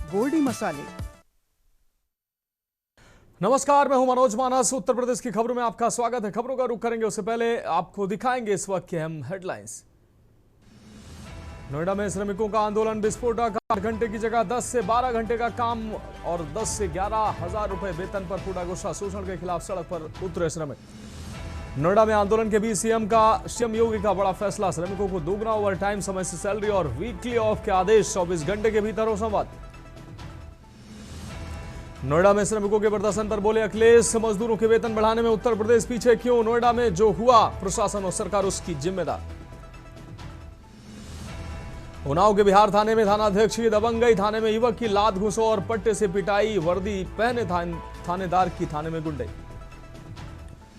गोल्डी मसाले। नमस्कार, मैं हूं मनोज मानस। उत्तर प्रदेश की खबरों में आपका स्वागत है। खबरों का रुख करेंगे उससे पहले आपको दिखाएंगे इस वक्त के अहम हेडलाइंस। नोएडा में श्रमिकों का आंदोलन विस्फोटक। 8 घंटे की जगह 10 से 12 घंटे का काम और 10 से 11,000 रुपए वेतन पर फूटा गुस्सा। शोषण के खिलाफ सड़क पर उतरे श्रमिक। नोएडा में आंदोलन के बीच सीएम योगी का बड़ा फैसला। श्रमिकों को दोगुना ओवर टाइम, समय से सैलरी और वीकली ऑफ के आदेश। 24 घंटे के भीतर हो संवाद। नोएडा में श्रमिकों के प्रदर्शन पर बोले अखिलेश, मजदूरों के वेतन बढ़ाने में उत्तर प्रदेश पीछे क्यों? नोएडा में जो हुआ प्रशासन और सरकार उसकी जिम्मेदार। उन्नाव के बिहार थाने में थानाध्यक्ष की दबंगई। थाने में युवक की लात घुसो और पट्टे से पिटाई। वर्दी पहने थानेदार की थाने में गुंडे।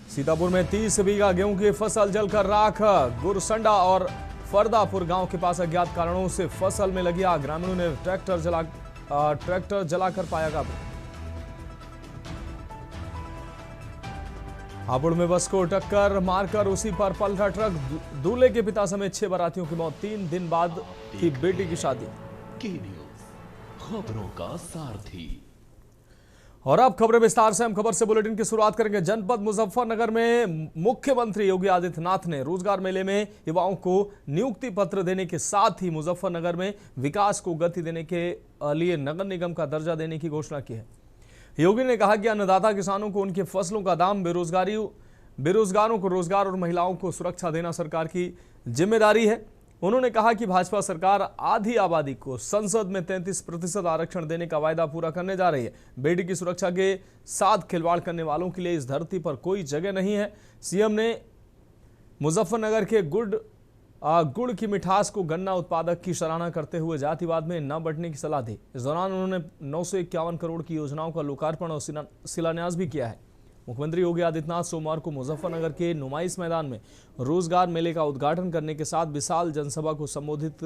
सीतापुर में 30 बीघा गेहूं की फसल जलकर राख। गुरसंडा और फरदापुर गांव के पास अज्ञात कारणों से फसल में लगी आग। ग्रामीणों ने ट्रैक्टर जलाकर पाया काबू। हापुड़ में बस को टक्कर मारकर उसी पर पलटा ट्रक। दूल्हे के पिता समेत 6 बारातियों की मौत। 3 दिन बाद की बेटी की शादी। खबरों का सारथी। और अब खबरें विस्तार से। हम खबर से बुलेटिन की शुरुआत करेंगे। जनपद मुजफ्फरनगर में मुख्यमंत्री योगी आदित्यनाथ ने रोजगार मेले में युवाओं को नियुक्ति पत्र देने के साथ ही मुजफ्फरनगर में विकास को गति देने के लिए नगर निगम का दर्जा देने की घोषणा की है। योगी ने कहा कि अन्नदाता किसानों को उनके फसलों का दाम, बेरोजगारों को रोजगार और महिलाओं को सुरक्षा देना सरकार की जिम्मेदारी है। उन्होंने कहा कि भाजपा सरकार आधी आबादी को संसद में 33% आरक्षण देने का वायदा पूरा करने जा रही है। बेटी की सुरक्षा के साथ खिलवाड़ करने वालों के लिए इस धरती पर कोई जगह नहीं है। सीएम ने मुजफ्फरनगर के गुड़ की मिठास को गन्ना उत्पादक की सराहना करते हुए जातिवाद में न बंटने की सलाह दी। इस दौरान उन्होंने 951 करोड़ की योजनाओं का लोकार्पण और शिलान्यास भी किया है। मुख्यमंत्री योगी आदित्यनाथ सोमवार को मुजफ्फरनगर के नुमाइश मैदान में रोजगार मेले का उद्घाटन करने के साथ विशाल जनसभा को संबोधित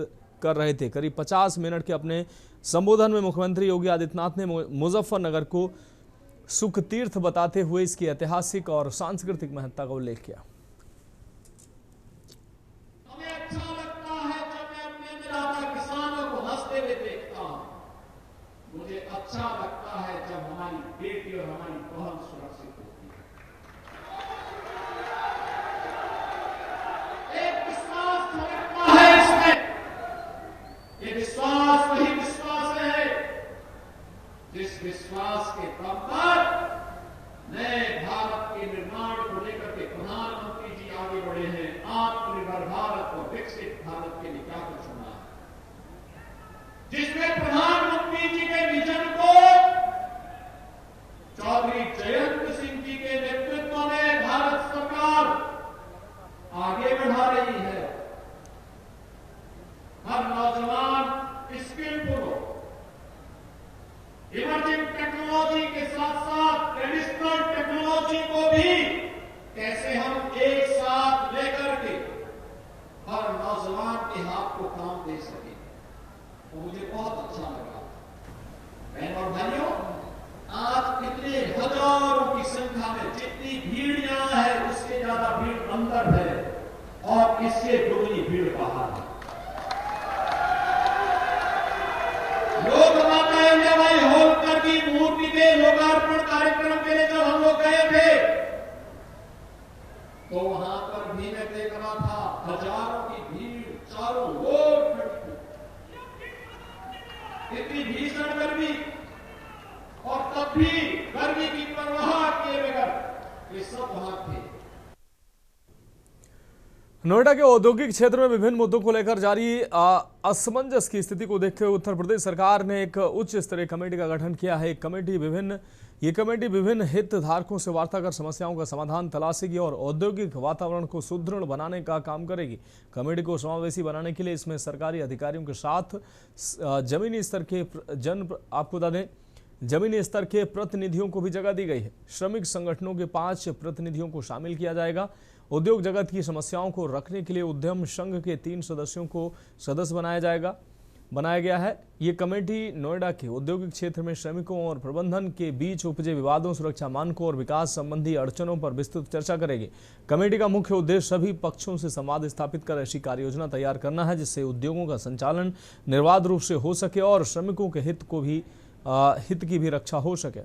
कर रहे थे। करीब 50 मिनट के अपने संबोधन में मुख्यमंत्री योगी आदित्यनाथ ने मुजफ्फरनगर को सुख तीर्थ बताते हुए इसकी ऐतिहासिक और सांस्कृतिक महत्ता का उल्लेख किया। मुझे अच्छा लगता है जब हमारी बेटी और हमारी बहन सुरक्षित होती है। एक विश्वास झलकता है इसमें। ये विश्वास वही विश्वास है जिस विश्वास के दम पर नए भारत के निर्माण को लेकर के प्रधानमंत्री जी आगे बढ़े हैं। आत्मनिर्भर भारत और विकसित भारत के लिए क्या कुछ होना है, जिसमें प्रधानमंत्री जी के विजन को चौधरी जयंत सिंह जी के नेतृत्व में भारत सरकार आगे बढ़ा रही है। हर नौजवान स्किलफुल हो। इमर्जिंग टेक्नोलॉजी के साथ साथ ट्रेडिशनल टेक्नोलॉजी को भी कैसे हम एक साथ लेकर के हर नौजवान के हाथ को काम दे सके, तो मुझे बहुत अच्छा लगा। बहन और भाइयों, आज कितने हजारों की संख्या में जितनी भीड़ यहां है उससे ज्यादा भीड़ अंदर है और इससे दुगनी भीड़ बाहर है। लोग माता अहिल्याबाई होलकर की मूर्ति के लोकार्पण कार्यक्रम के लिए जब हम लोग गए थे तो वहां पर भी मैं देख रहा था हजारों की भीड़ चारों ओर खड़ी। इतनी भीषण गर्मी और तब भी गर्मी की परवाह किए बगैर ये सब वहां थे। नोएडा के औद्योगिक क्षेत्र में विभिन्न मुद्दों को लेकर जारी असमंजस की स्थिति को देखते हुए उत्तर प्रदेश सरकार ने एक उच्च स्तरीय कमेटी का गठन किया है। ये कमेटी विभिन्न हितधारकों से वार्ता कर समस्याओं का समाधान तलाशेगी और औद्योगिक वातावरण को सुदृढ़ बनाने का काम करेगी। कमेटी को समावेशी बनाने के लिए इसमें सरकारी अधिकारियों के साथ जमीनी स्तर के प्रतिनिधियों को भी जगह दी गई है। श्रमिक संगठनों के 5 प्रतिनिधियों को शामिल किया जाएगा। उद्योग जगत की समस्याओं को रखने के लिए उद्यम संघ के 3 सदस्यों को सदस्य बनाया जाएगा। बनाया गया है। ये कमेटी नोएडा के औद्योगिक क्षेत्र में श्रमिकों और प्रबंधन के बीच उपजे विवादों, सुरक्षा मानकों और विकास संबंधी अड़चनों पर विस्तृत चर्चा करेगी। कमेटी का मुख्य उद्देश्य सभी पक्षों से संवाद स्थापित कर ऐसी कार्ययोजना तैयार करना है जिससे उद्योगों का संचालन निर्बाध रूप से हो सके और श्रमिकों के हित की भी रक्षा हो सके।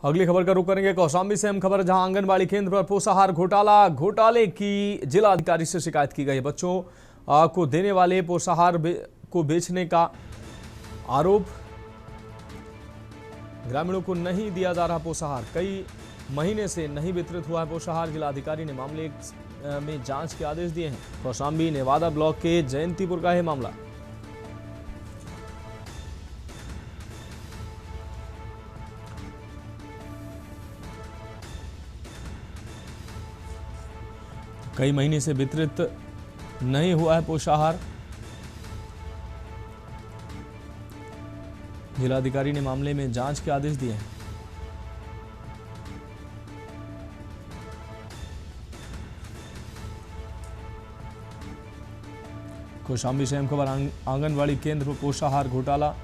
अगली खबर का रुख करेंगे कौशाम्बी से। हम खबर जहां आंगनबाड़ी केंद्र पर पोषाहार घोटाले की जिला अधिकारी से शिकायत की गई। बच्चों को देने वाले पोषाहार को बेचने का आरोप। ग्रामीणों को नहीं दिया जा रहा पोषाहार, कई महीने से नहीं वितरित हुआ है पोषाहार। जिला अधिकारी ने मामले में जांच के आदेश दिए हैं। कौशाम्बी नेवादा ब्लॉक के जयंतीपुर का है मामला। कई महीने से वितरित नहीं हुआ है पोषाहार। जिलाधिकारी ने मामले में जांच के आदेश दिए हैं। कौशाम्बी से अहम खबर आंगनबाड़ी केंद्र पर पोषाहार घोटाले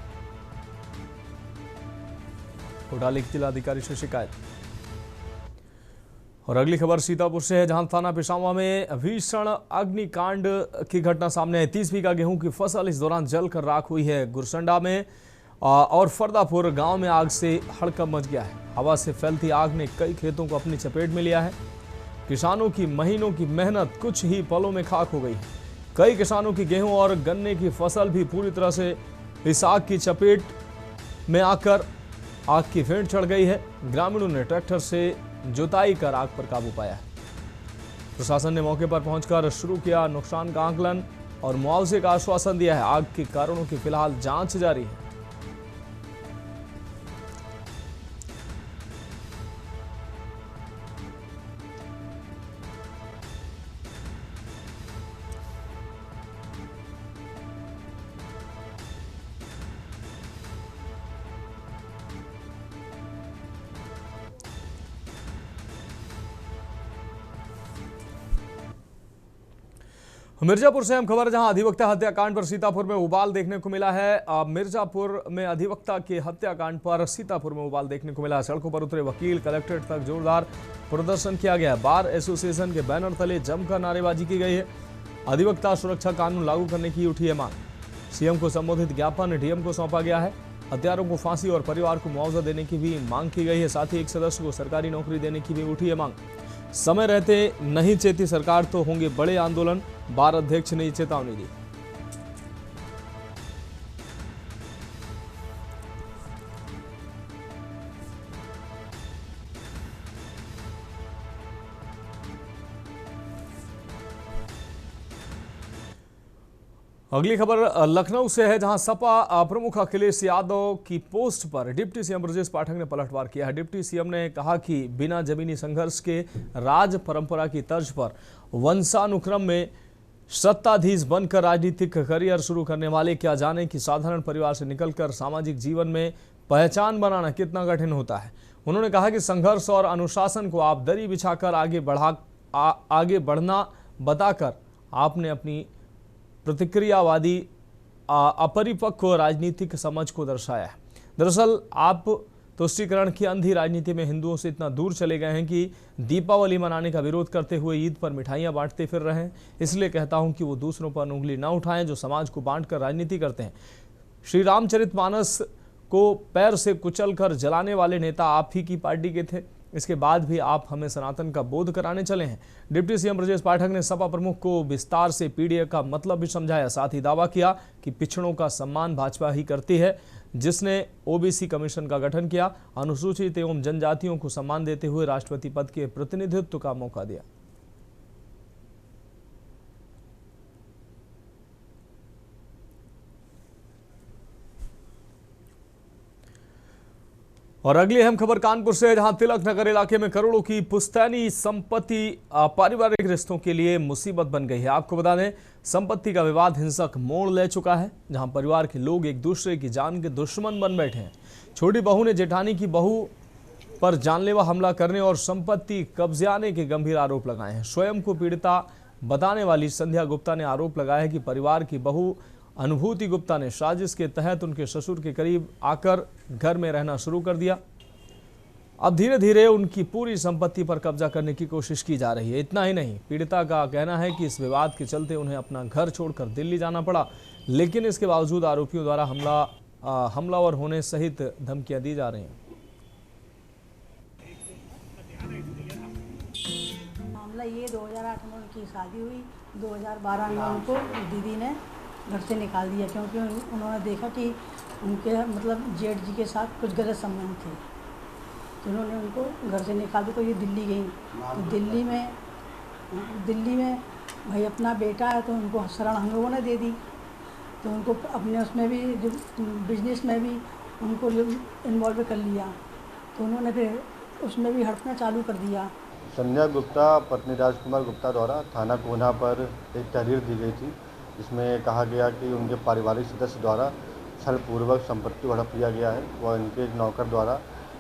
की जिलाधिकारी से शिकायत। और अगली खबर सीतापुर से है जहां थाना पिशावा में भीषण अग्निकांड की घटना सामने आई। 30 बीघा गेहूं की फसल इस दौरान जलकर राख हुई है। गुरसंडा में और फरदापुर गांव में आग से हड़कंप मच गया है। हवा से फैलती आग ने कई खेतों को अपनी चपेट में लिया है। किसानों की महीनों की मेहनत कुछ ही पलों में खाक हो गई है। कई किसानों की गेहूं और गन्ने की फसल भी पूरी तरह से इस आग की चपेट में आकर आग की फेंट चढ़ गई है। ग्रामीणों ने ट्रैक्टर से जुताई कर आग पर काबू पाया है। प्रशासन ने मौके पर पहुंचकर शुरू किया नुकसान का आकलन और मुआवजे का आश्वासन दिया है। आग के कारणों की फिलहाल जांच जारी है। मिर्जापुर से हम खबर जहां अधिवक्ता हत्याकांड पर सीतापुर में उबाल देखने को मिला है। मिर्जापुर में अधिवक्ता के हत्याकांड पर सीतापुर में उबाल देखने को मिला। सड़कों पर उतरे वकील, कलेक्ट्रेट तक जोरदार प्रदर्शन किया गया। बार एसोसिएशन के बैनर तले जमकर नारेबाजी की गई है। अधिवक्ता सुरक्षा कानून लागू करने की उठी है मांग। सीएम को संबोधित ज्ञापन डीएम को सौंपा गया है। हत्यारों को फांसी और परिवार को मुआवजा देने की भी मांग की गई है। साथ ही एक सदस्य को सरकारी नौकरी देने की भी उठी है मांग। समय रहते नहीं चेती सरकार तो होंगे बड़े आंदोलन, बार अध्यक्ष ने चेतावनी दी। अगली खबर लखनऊ से है जहां सपा प्रमुख अखिलेश यादव की पोस्ट पर डिप्टी सीएम ब्रजेश पाठक ने पलटवार किया है। डिप्टी सीएम ने कहा कि बिना जमीनी संघर्ष के राज परंपरा की तर्ज पर वंशानुक्रम में सत्ताधीश बनकर राजनीतिक करियर शुरू करने वाले क्या जाने कि साधारण परिवार से निकलकर सामाजिक जीवन में पहचान बनाना कितना कठिन होता है। उन्होंने कहा कि संघर्ष और अनुशासन को आप दरी बिछाकर आगे बढ़ना बताकर आपने अपनी प्रतिक्रियावादी अपरिपक्व राजनीतिक समझ को दर्शाया है। दरअसल आप तुष्टीकरण की अंधी राजनीति में हिंदुओं से इतना दूर चले गए हैं कि दीपावली मनाने का विरोध करते हुए ईद पर मिठाइयां बांटते फिर रहे हैं। इसलिए कहता हूं कि वो दूसरों पर उंगली न उठाएं जो समाज को बांटकर राजनीति करते हैं। श्री रामचरितमानस को पैर से कुचलकर जलाने वाले नेता आप ही की पार्टी के थे। इसके बाद भी आप हमें सनातन का बोध कराने चले हैं। डिप्टी सीएम ब्रजेश पाठक ने सपा प्रमुख को विस्तार से पीडीए का मतलब भी समझाया। साथ ही दावा किया कि पिछड़ों का सम्मान भाजपा ही करती है, जिसने ओबीसी कमीशन का गठन किया, अनुसूचित एवं जनजातियों को सम्मान देते हुए राष्ट्रपति पद के प्रतिनिधित्व का मौका दिया। और अगली अहम खबर कानपुर से, जहां तिलक नगर इलाके में करोड़ों की पुश्तैनी संपत्ति पारिवारिक रिश्तों के लिए मुसीबत बन गई है। आपको बता दें, संपत्ति का विवाद हिंसक मोड़ ले चुका है, जहां परिवार के लोग एक दूसरे की जान के दुश्मन बन बैठे हैं। छोटी बहू ने जेठानी की बहू पर जानलेवा हमला करने और संपत्ति कब्जाने के गंभीर आरोप लगाए हैं। स्वयं को पीड़िता बताने वाली संध्या गुप्ता ने आरोप लगाया है कि परिवार की बहू अनुभूति गुप्ता ने साजिश के तहत उनके ससुर के करीब आकर घर में रहना शुरू कर दिया। अब धीरे धीरे उनकी पूरी संपत्ति पर कब्जा करने की कोशिश की जा रही है। इतना ही नहीं, पीड़िता का कहना है कि इस विवाद के चलते उन्हें अपना घर छोड़कर दिल्ली जाना पड़ा, लेकिन इसके बावजूद आरोपियों द्वारा हमलावर होने सहित धमकियां दी जा रही हैं। मामला ये 2008 में उनकी शादी हुई, 2012 में उनको दीदी ने घर से निकाल दिया, क्योंकि उन्होंने देखा कि उनके मतलब जेठ जी के साथ कुछ गलत संबंध थे, तो उन्होंने उनको घर से निकाल दिया। तो ये दिल्ली गई, तो दिल्ली में भाई अपना बेटा है तो उनको शरण हम लोगों ने दे दी, तो उनको अपने उसमें भी जो बिजनेस में भी उनको इन्वॉल्व कर लिया, तो उन्होंने फिर उसमें भी हड़पना चालू कर दिया। संध्या गुप्ता पत्नी राजकुमार गुप्ता द्वारा थाना कोना पर एक तहरीर दी गई थी, जिसमें कहा गया कि उनके पारिवारिक सदस्य द्वारा छलपूर्वक संपत्ति हड़प लिया गया है व इनके एक नौकर द्वारा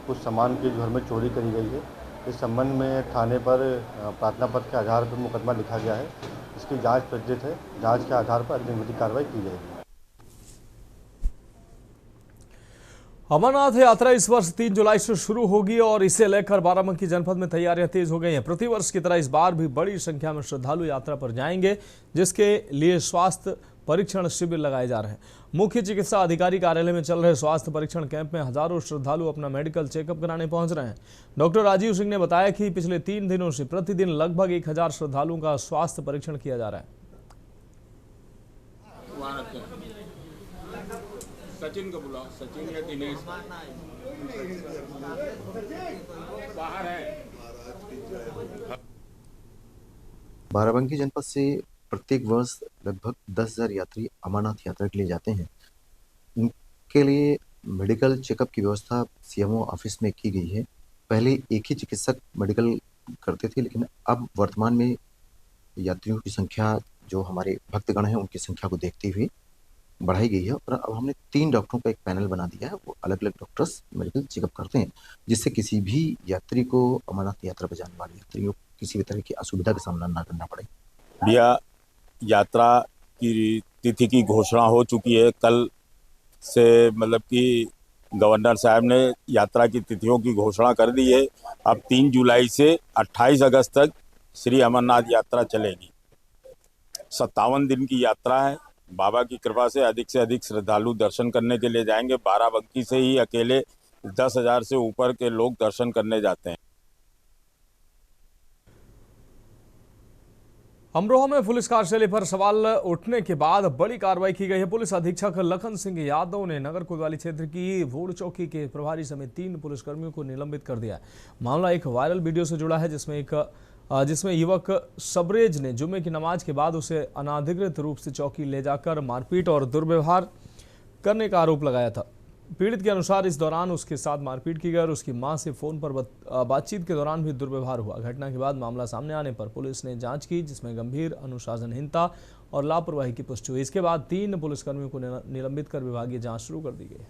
कुछ सामान के घर में चोरी करी गई है। इस संबंध में थाने पर प्रार्थना पत्र के आधार पर मुकदमा लिखा गया है। इसकी जांच प्रचलित है, जांच के आधार पर अग्रिम विधिक कार्रवाई की जाएगी। अमरनाथ यात्रा इस वर्ष 3 जुलाई से शुरू होगी और इसे लेकर बाराबंकी जनपद में तैयारियां तेज हो गई हैं। प्रतिवर्ष की तरह इस बार भी बड़ी संख्या में श्रद्धालु यात्रा पर जाएंगे, जिसके लिए स्वास्थ्य परीक्षण शिविर लगाए जा रहे हैं। मुख्य चिकित्सा अधिकारी कार्यालय में चल रहे स्वास्थ्य परीक्षण कैंप में हजारों श्रद्धालु अपना मेडिकल चेकअप कराने पहुंच रहे हैं। डॉक्टर राजीव सिंह ने बताया कि पिछले 3 दिनों से प्रतिदिन लगभग 1000 श्रद्धालुओं का स्वास्थ्य परीक्षण किया जा रहा है। सचिन को बुलाओ, सचिन या दिनेश बाहर है। बाराबंकी जनपद से प्रत्येक वर्ष लगभग 10,000 यात्री अमरनाथ यात्रा के लिए जाते हैं। इनके लिए मेडिकल चेकअप की व्यवस्था सीएमओ ऑफिस में की गई है। पहले एक ही चिकित्सक मेडिकल करते थे, लेकिन अब वर्तमान में यात्रियों की संख्या, जो हमारे भक्तगण हैं उनकी संख्या को देखते हुए बढ़ाई गई है और अब हमने 3 डॉक्टरों का एक पैनल बना दिया है। वो अलग अलग डॉक्टर्स मेडिकल चेकअप करते हैं, जिससे किसी भी यात्री को, अमरनाथ यात्रा पर जाने वाले यात्रियों को किसी भी तरह की असुविधा का सामना ना करना पड़े। भैया, यात्रा की तिथि की घोषणा हो चुकी है। कल से मतलब कि गवर्नर साहब ने यात्रा की तिथियों की घोषणा कर दी है। अब 3 जुलाई से 28 अगस्त तक श्री अमरनाथ यात्रा चलेगी। 57 दिन की यात्रा है। बाबा की कृपा से अधिक श्रद्धालु दर्शन करने के लिए जाएंगे। बाराबंकी से ही अकेले 10,000 से ऊपर के लोग दर्शन करने जाते हैं। अमरोहा में पुलिस कार्यालय पर सवाल उठने के बाद बड़ी कार्रवाई की गई है। पुलिस अधीक्षक लखन सिंह यादव ने नगर कोतवाली क्षेत्र की भूड़ चौकी के प्रभारी समेत 3 पुलिसकर्मियों को निलंबित कर दिया है। मामला एक वायरल वीडियो से जुड़ा है, जिसमें युवक सबरेज ने जुम्मे की नमाज के बाद उसे अनाधिकृत रूप से चौकी ले जाकर मारपीट और दुर्व्यवहार करने का आरोप लगाया था। पीड़ित के अनुसार इस दौरान उसके साथ मारपीट की गई और उसकी मां से फोन पर बातचीत के दौरान भी दुर्व्यवहार हुआ। घटना के बाद मामला सामने आने पर पुलिस ने जांच की, जिसमें गंभीर अनुशासनहीनता और लापरवाही की पुष्टि हुई। इसके बाद 3 पुलिसकर्मियों को निलंबित कर विभागीय जांच शुरू कर दी गई है।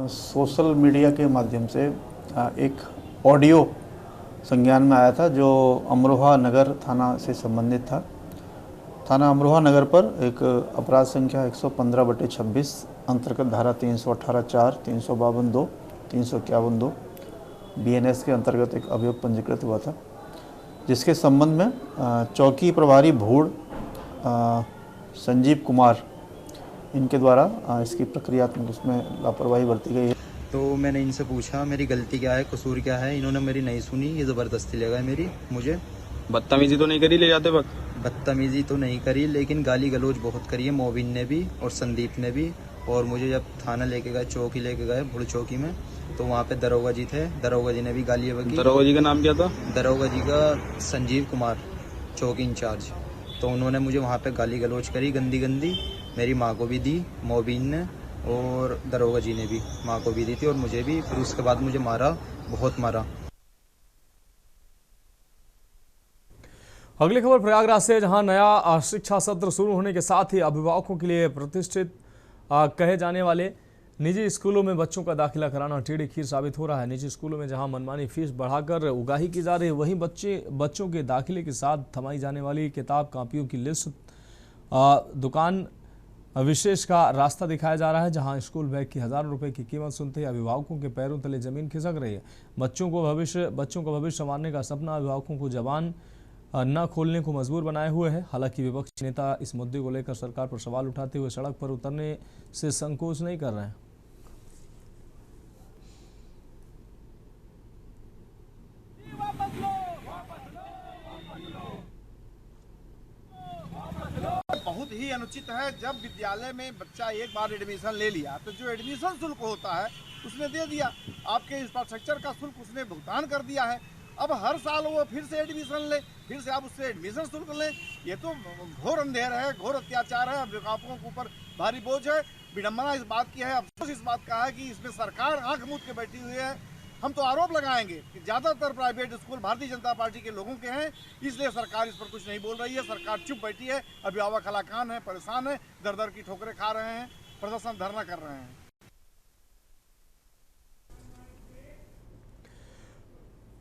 सोशल मीडिया के माध्यम से एक ऑडियो संज्ञान में आया था, जो अमरोहा नगर थाना से संबंधित था। थाना अमरोहा नगर पर एक अपराध संख्या 115/26 अंतर्गत धारा 318(4), 352(2), 351(2) BNS के अंतर्गत एक अभियोग पंजीकृत हुआ था, जिसके संबंध में चौकी प्रभारी भूड़ संजीव कुमार इनके द्वारा इसकी प्रक्रियात्मक उसमें लापरवाही बरती गई है। तो मैंने इनसे पूछा मेरी गलती क्या है, कसूर क्या है। इन्होंने मेरी नहीं सुनी, ये ज़बरदस्ती लगाई मेरी मुझे। बदतमीजी तो नहीं करी ले जाते वक्त? बदतमीजी तो नहीं करी, लेकिन गाली गलौज बहुत करी है मोबिन ने भी और संदीप ने भी। और मुझे जब थाना लेके गए, चौकी लेके गए भुड़ चौकी में, तो वहाँ पे दरोगा जी थे। दरोगा जी ने भी गालियाँ बकी। दरोगा जी का नाम क्या था? दरोगा जी का संजीव कुमार, चौकी इंचार्ज। तो उन्होंने मुझे वहाँ पे गाली गलौज करी गंदी गंदी। मेरी माँ को भी दी मोबिन ने, और दरोगा जी ने भी माँ को भी दी थी, और मुझे भी। फिर उसके बाद मुझे मारा, बहुत मारा। अगली खबर प्रयागराज से, जहां नया शिक्षा सत्र शुरू होने के साथ ही अभिभावकों के लिए प्रतिष्ठित कहे जाने वाले निजी स्कूलों में बच्चों का दाखिला कराना टेढ़ी खीर साबित हो रहा है। निजी स्कूलों में जहां मनमानी फीस बढ़ाकर उगाही की जा रही है, वहीं बच्चों के दाखिले के साथ थमाई जाने वाली किताब कापियों की लिस्ट दुकान विशेष का रास्ता दिखाया जा रहा है। जहां स्कूल बैग की हज़ारों रुपए की कीमत सुनते ही अभिभावकों के पैरों तले जमीन खिसक रही है। बच्चों का भविष्य संवारने का सपना अभिभावकों को जबान न खोलने को मजबूर बनाए हुए है। हालांकि विपक्षी नेता इस मुद्दे को लेकर सरकार पर सवाल उठाते हुए सड़क पर उतरने से संकोच नहीं कर रहे हैं। बहुत ही अनुचित है। जब विद्यालय में बच्चा एक बार एडमिशन ले लिया तो जो एडमिशन शुल्क होता है उसने दे दिया, आपके इंफ्रास्ट्रक्चर का शुल्क उसने भुगतान कर दिया है। अब हर साल वो फिर से एडमिशन ले, फिर से आप उससे एडमिशन शुल्क लें। ये तो घोर अंधेर है, घोर अत्याचार है, अभिभावकों के ऊपर भारी बोझ है। विडम्बना इस बात की है, अफसोस इस बात का है कि इसमें सरकार आंख मूंद के बैठी हुई है। हम तो आरोप लगाएंगे कि ज़्यादातर private school Bharatiya Janata party के लोगों के हैं, इसलिए सरकार इस पर कुछ नहीं बोल रही है। सरकार चुप बैठी है, अभिभावक हलाकान है, परेशान है, दर दर की ठोकरें खा रहे हैं, प्रदर्शन धरना कर रहे हैं।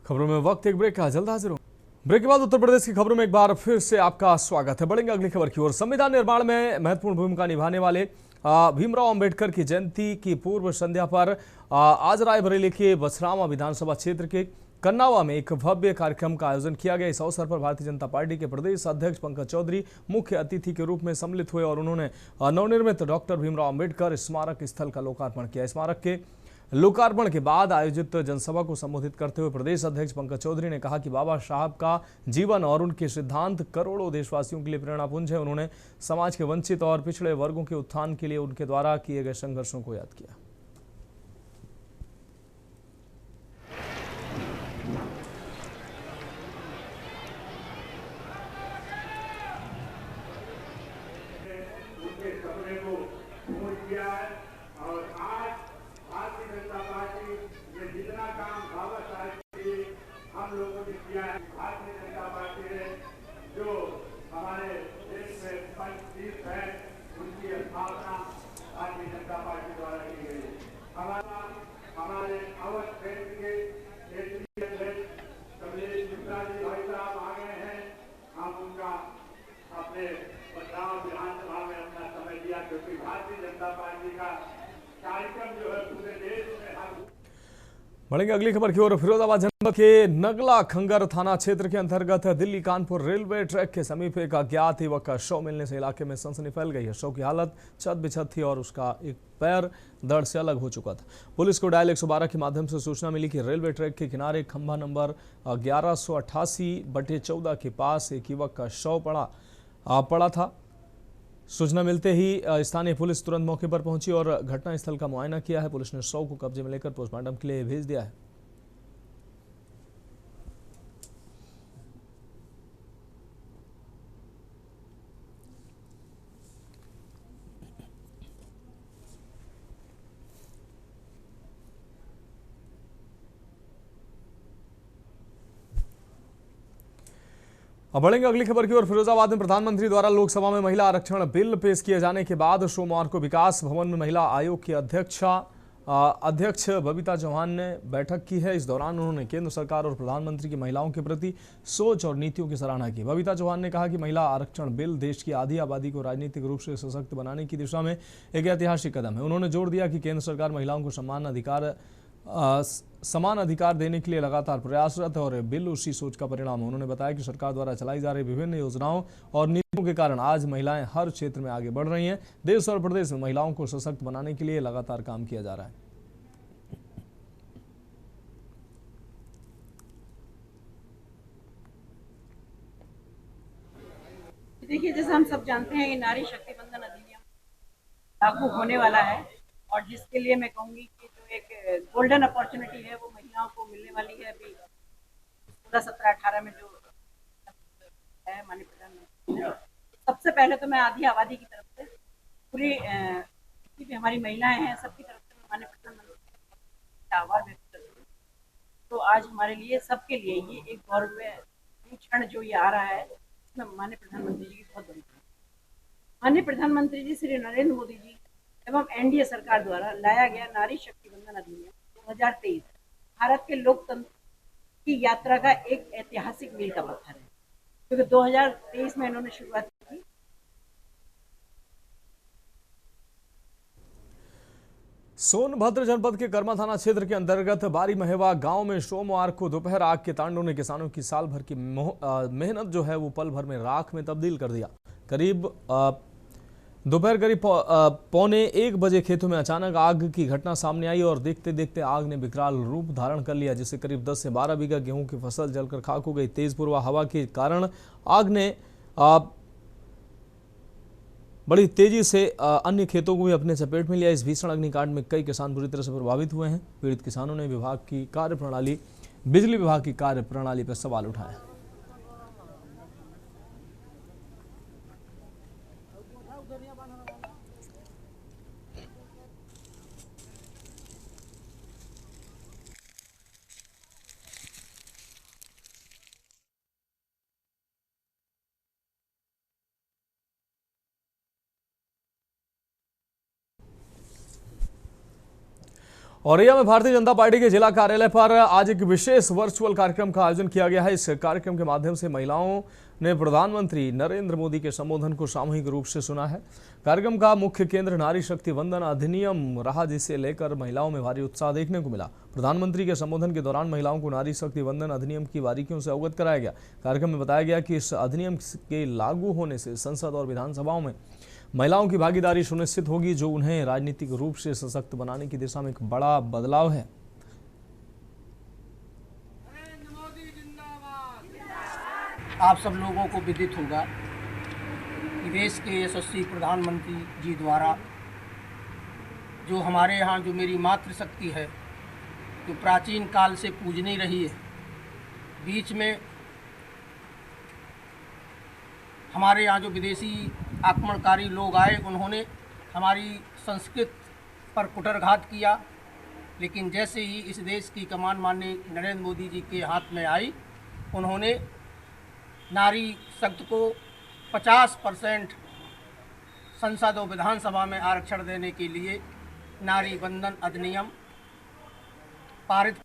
खबरों में वक्त एक ब्रेक का, जल्द हाजिर हूं। ब्रेक के बाद उत्तर प्रदेश की खबरों में एक बार फिर से आपका स्वागत है। बढ़ेंगे अगली खबर की ओर। संविधान निर्माण में महत्वपूर्ण भूमिका निभाने वाले भीमराव अंबेडकर की जयंती की पूर्व संध्या पर आज रायबरेली के बछरावा विधानसभा क्षेत्र के कन्नावा में एक भव्य कार्यक्रम का आयोजन किया गया। इस अवसर पर भारतीय जनता पार्टी के प्रदेश अध्यक्ष पंकज चौधरी मुख्य अतिथि के रूप में सम्मिलित हुए और उन्होंने नवनिर्मित डॉक्टर भीमराव अंबेडकर स्मारक स्थल का लोकार्पण किया। स्मारक के लोकार्पण के बाद आयोजित जनसभा को संबोधित करते हुए प्रदेश अध्यक्ष पंकज चौधरी ने कहा कि बाबा साहब का जीवन और उनके सिद्धांत करोड़ों देशवासियों के लिए प्रेरणापुंज है। उन्होंने समाज के वंचित और पिछड़े वर्गों के उत्थान के लिए उनके द्वारा किए गए संघर्षों को याद किया। बढ़ेंगे अगली खबर की ओर। फिरोजाबाद जनपद के नगला खंगर थाना क्षेत्र के अंतर्गत दिल्ली कानपुर रेलवे ट्रैक के समीप एक अज्ञात युवक का शव मिलने से इलाके में सनसनी फैल गई है। शव की हालत छत बिछत थी और उसका एक पैर धड़ से अलग हो चुका था। पुलिस को डायल 112 के माध्यम से सूचना मिली कि रेलवे ट्रैक के किनारे खंभा नंबर 1188/14 के पास एक युवक का शव पड़ा था। सूचना मिलते ही स्थानीय पुलिस तुरंत मौके पर पहुंची और घटनास्थल का मुआयना किया है। पुलिस ने शव को कब्जे में लेकर पोस्टमार्टम के लिए भेज दिया है। अब बढ़ेंगे अगली खबर की ओर। फिरोजाबाद में प्रधानमंत्री द्वारा लोकसभा में महिला आरक्षण बिल पेश किए जाने के बाद सोमवार को विकास भवन में महिला आयोग की अध्यक्ष बबीता चौहान ने बैठक की है। इस दौरान उन्होंने केंद्र सरकार और प्रधानमंत्री की महिलाओं के प्रति सोच और नीतियों की सराहना की। बबीता चौहान ने कहा कि महिला आरक्षण बिल देश की आधी आबादी को राजनीतिक रूप से सशक्त बनाने की दिशा में एक ऐतिहासिक कदम है। उन्होंने जोर दिया कि केंद्र सरकार महिलाओं को समान अधिकार देने के लिए लगातार प्रयासरत है और बिल उसी सोच का परिणाम है। उन्होंने बताया कि सरकार द्वारा चलाई जा रही विभिन्न योजनाओं और नीतियों के कारण आज महिलाएं हर क्षेत्र में आगे बढ़ रही हैं। देश और प्रदेश में महिलाओं को सशक्त बनाने के लिए लगातार काम किया जा रहा है। देखिए, जैसे हम सब जानते हैं, ये नारी शक्ति बंधन अधिनियम लागू होने वाला है और जिसके लिए मैं कहूँगी कि जो एक गोल्डन अपॉर्चुनिटी है वो महिलाओं को मिलने वाली है। अभी 16-17-18 में जो है माननीय प्रधानमंत्री ने सबसे पहले तो मैं आधी आबादी की तरफ से पूरी जितनी भी हमारी महिलाएं हैं सबकी तरफ से मैं माननीय प्रधानमंत्री का आभार व्यक्त करती हूँ। तो आज हमारे लिए सबके लिए ये एक गौरवपूर्ण क्षण जो ये आ रहा है इसमें माननीय प्रधानमंत्री जी की बहुत बड़ी माननीय प्रधानमंत्री जी श्री नरेंद्र मोदी जी एवं एनडीए सरकार द्वारा लाया गया नारी शक्ति वंदन अधिनियम 2023 भारत के लोकतंत्र की यात्रा का एक ऐतिहासिक मील का पत्थर है, क्योंकि 2023 में इन्होंने शुरुआत की। सोनभद्र जनपद के कर्मा थाना क्षेत्र के अंतर्गत बारी महेवा गांव में सोमवार को दोपहर आग के तांडव ने किसानों की साल भर की मेहनत जो है वो पल भर में राख में तब्दील कर दिया। दोपहर करीब 1:45 बजे खेतों में अचानक आग की घटना सामने आई और देखते देखते आग ने विकराल रूप धारण कर लिया, जिससे करीब 10 से 12 बीघा गेहूं की फसल जलकर खाक हो गई। तेज पूर्वा हवा के कारण आग ने बड़ी तेजी से अन्य खेतों को भी अपने चपेट में लिया। इस भीषण अग्निकांड में कई किसान बुरी तरह से प्रभावित हुए हैं। पीड़ित किसानों ने बिजली विभाग की कार्यप्रणाली पर सवाल उठाए। औरैया में भारतीय जनता पार्टी के जिला कार्यालय पर आज एक विशेष वर्चुअल कार्यक्रम का आयोजन किया गया है। इस कार्यक्रम के माध्यम से महिलाओं ने प्रधानमंत्री नरेंद्र मोदी के संबोधन को सामूहिक रूप से सुना है। कार्यक्रम का मुख्य केंद्र नारी शक्ति वंदन अधिनियम रहा, जिसे लेकर महिलाओं में भारी उत्साह देखने को मिला। प्रधानमंत्री के संबोधन के दौरान महिलाओं को नारी शक्ति वंदन अधिनियम की बारीकियों से अवगत कराया गया। कार्यक्रम में बताया गया कि इस अधिनियम के लागू होने से संसद और विधानसभाओं में महिलाओं की भागीदारी सुनिश्चित होगी, जो उन्हें राजनीतिक रूप से सशक्त बनाने की दिशा में एक बड़ा बदलाव है। आप सब लोगों को विदित होगा कि देश के यशस्वी प्रधानमंत्री जी द्वारा जो हमारे यहाँ जो मेरी मातृशक्ति है, जो प्राचीन काल से पूजनीय रही है, बीच में हमारे यहाँ जो विदेशी आक्रमणकारी लोग आए, उन्होंने हमारी संस्कृति पर कुटरघात किया, लेकिन जैसे ही इस देश की कमान माननीय नरेंद्र मोदी जी के हाथ में आई, उन्होंने नारी शक्ति को 50% संसद और विधानसभा में आरक्षण देने के लिए नारी वंदन अधिनियम पारित।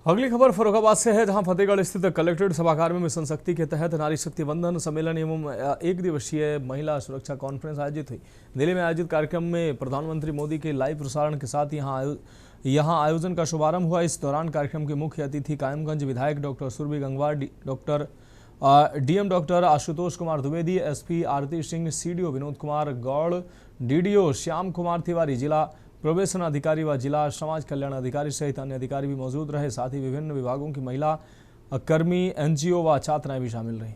अगली खबर फर्रुखाबाद से है, जहां फतेहगढ़ स्थित कलेक्ट्रेट सभागार में मिशन शक्ति के तहत नारी शक्ति वंदन सम्मेलन एवं एक दिवसीय महिला सुरक्षा कॉन्फ्रेंस आयोजित हुई। दिल्ली में आयोजित कार्यक्रम में प्रधानमंत्री मोदी के लाइव प्रसारण के साथ यहां आयोजन का शुभारंभ हुआ। इस दौरान कार्यक्रम के मुख्य अतिथि कायमगंज विधायक doctor Surabhi Gangwar, DM doctor Ashutosh Kumar Dwivedi, SP Aarti Singh, CDO Vinod Kumar Gaur, DDO Shyam Kumar Tiwari, जिला प्रोबेशन अधिकारी व जिला समाज कल्याण अधिकारी सहित अन्य अधिकारी भी मौजूद रहे। साथ ही विभिन्न विभागों की महिला कर्मी, एनजीओ व छात्राएं भी शामिल रहीं।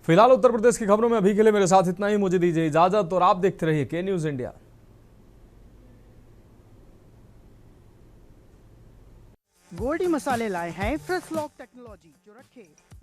फिलहाल उत्तर प्रदेश की खबरों में अभी के लिए मेरे साथ इतना ही। मुझे दीजिए इजाजत और आप देखते रहिए के न्यूज इंडिया। गोल्डी मसाले लाए हैं फ्रेश लॉक टेक्नोलॉजी, जो रखे